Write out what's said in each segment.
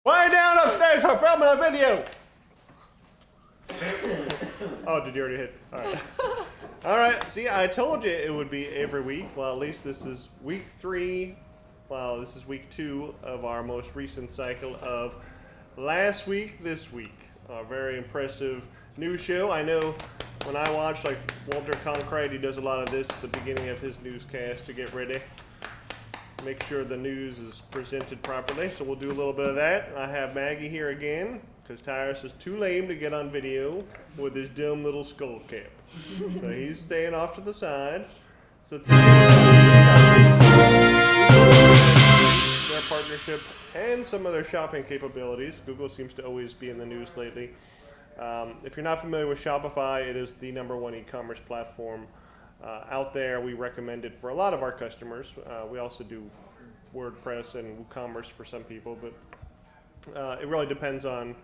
Way down upstairs, we're filming a video. Oh, did you already hit? All right. All right. See, I told you it would be every week. Well, at least this is week 3. Well, this is week 2 of our most recent cycle of last week, this week. A very impressive news show. I know when I watch, like Walter Cronkite, he does a lot of this at the beginning of his newscast to get ready. Make sure the news is presented properly. So we'll do a little bit of that. I have Maggie here again because Tyrus is too lame to get on video with his dumb little skull cap. So he's staying off to the side. So today their partnership and some of their shopping capabilities. Google seems to always be in the news lately. If you're not familiar with Shopify, it is the #1 e-commerce platform out there. We recommend it for a lot of our customers. We also do WordPress and WooCommerce for some people, but it really depends on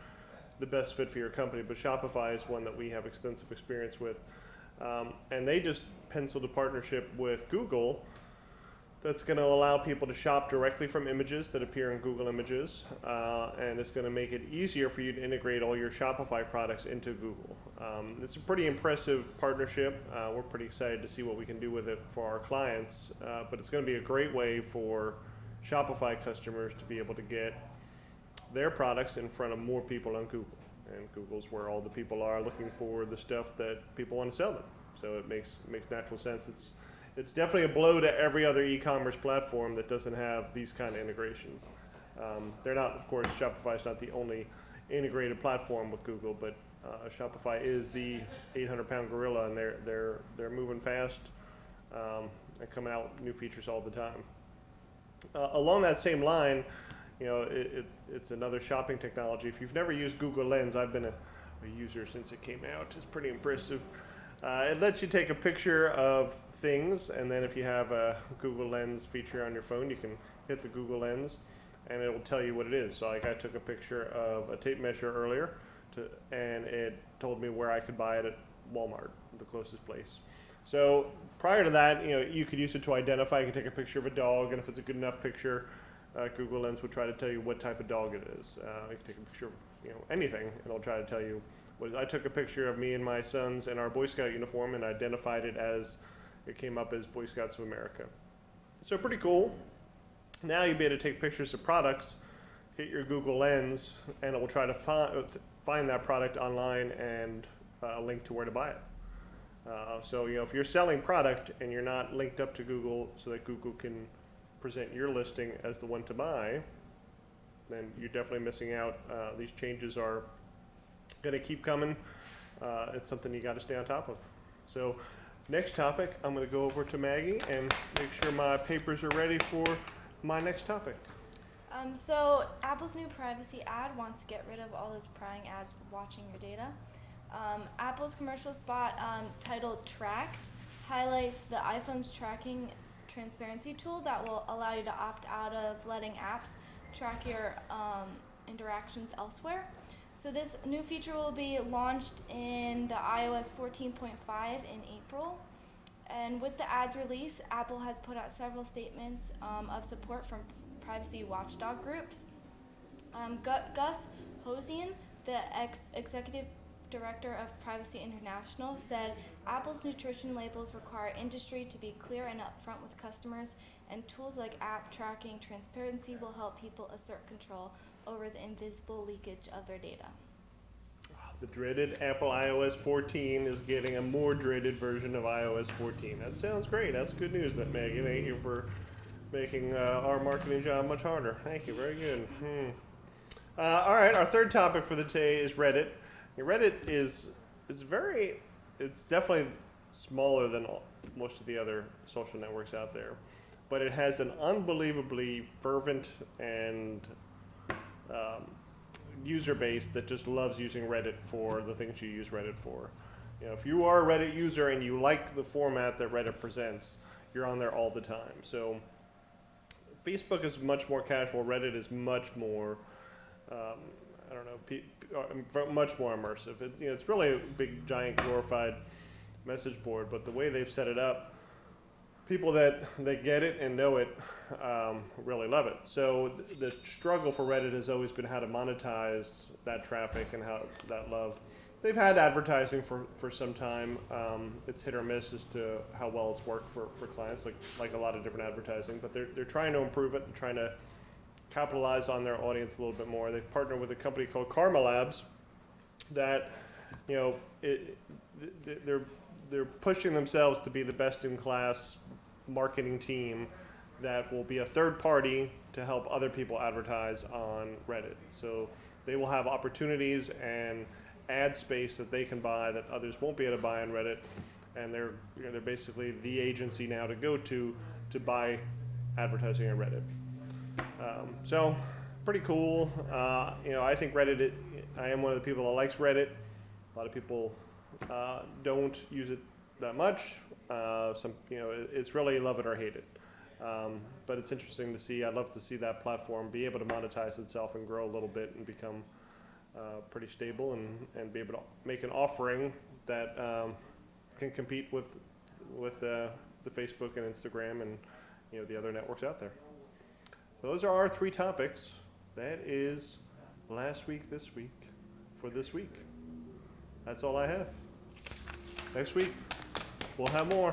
the best fit for your company. But Shopify is one that we have extensive experience with. And they just penciled a partnership with Google that's going to allow people to shop directly from images that appear in Google Images, and it's going to make it easier for you to integrate all your Shopify products into Google. It's a pretty impressive partnership. We're pretty excited to see what we can do with it for our clients, but it's going to be a great way for Shopify customers to be able to get their products in front of more people on Google. And Google's where all the people are looking for the stuff that people want to sell them. So it makes natural sense. It's definitely a blow to every other e-commerce platform that doesn't have these kind of integrations. They're not, of course, Shopify is not the only integrated platform with Google, but Shopify is the 800-pound gorilla, and they're moving fast and coming out with new features all the time. Along that same line, you know, it's another shopping technology. If you've never used Google Lens, I've been a user since it came out. It's pretty impressive. It lets you take a picture of things, and then if you have a Google Lens feature on your phone, you can hit the Google Lens, and it will tell you what it is. So like I took a picture of a tape measure earlier, and it told me where I could buy it at Walmart, the closest place. So prior to that, you know, you could use it to identify. You can take a picture of a dog, and if it's a good enough picture, Google Lens would try to tell you what type of dog it is. You can take a picture of, you know, anything, and it'll try to tell you. I took a picture of me and my sons in our Boy Scout uniform and identified it as, it came up as Boy Scouts of America. So pretty cool. Now you'll be able to take pictures of products, hit your Google Lens, and it will try to find that product online and link to where to buy it. So you know, if you're selling product and you're not linked up to Google so that Google can present your listing as the one to buy, then you're definitely missing out. These changes are going to keep coming. It's something you got to stay on top of. So next topic, I'm going to go over to Maggie and make sure my papers are ready for my next topic. So Apple's new privacy ad wants to get rid of all those prying ads watching your data. Apple's commercial spot titled Tracked highlights the iPhone's tracking transparency tool that will allow you to opt out of letting apps track your interactions elsewhere. So this new feature will be launched in the iOS 14.5 in April. And with the ad's release, Apple has put out several statements of support from privacy watchdog groups. Gus Hosian, the executive director of Privacy International, said Apple's nutrition labels require industry to be clear and upfront with customers, and tools like app tracking transparency will help people assert control over the invisible leakage of their data. The dreaded Apple iOS 14 is getting a more dreaded version of iOS 14. That sounds great. That's good news, that Maggie. Thank you for making our marketing job much harder. Thank you. Very good. All right. Our third topic for the day is Reddit. Reddit is it's definitely smaller than most of the other social networks out there, but it has an unbelievably fervent and user base that just loves using Reddit for the things you use Reddit for. You know, if you are a Reddit user and you like the format that Reddit presents, you're on there all the time. So Facebook is much more casual. Reddit is much more, much more immersive. It's really a big, giant, glorified message board, but the way they've set it up, people that get it and know it really love it. So the struggle for Reddit has always been how to monetize that traffic and how that love. They've had advertising for some time. It's hit or miss as to how well it's worked for clients, like a lot of different advertising. But they're trying to improve it. They're trying to capitalize on their audience a little bit more. They've partnered with a company called KarmaLabs that, they're pushing themselves to be the best in class marketing team that will be a third party to help other people advertise on Reddit. So they will have opportunities and ad space that they can buy that others won't be able to buy on Reddit, and they're basically the agency now to go to buy advertising on Reddit. So pretty cool. I think Reddit. I am one of the people that likes Reddit. A lot of people don't use it that much. It's really love it or hate it. But it's interesting to see. I'd love to see that platform be able to monetize itself and grow a little bit and become pretty stable and be able to make an offering that can compete with the Facebook and Instagram and the other networks out there. Those are our 3 topics. That is last week, this week, for this week. That's all I have. Next week, we'll have more.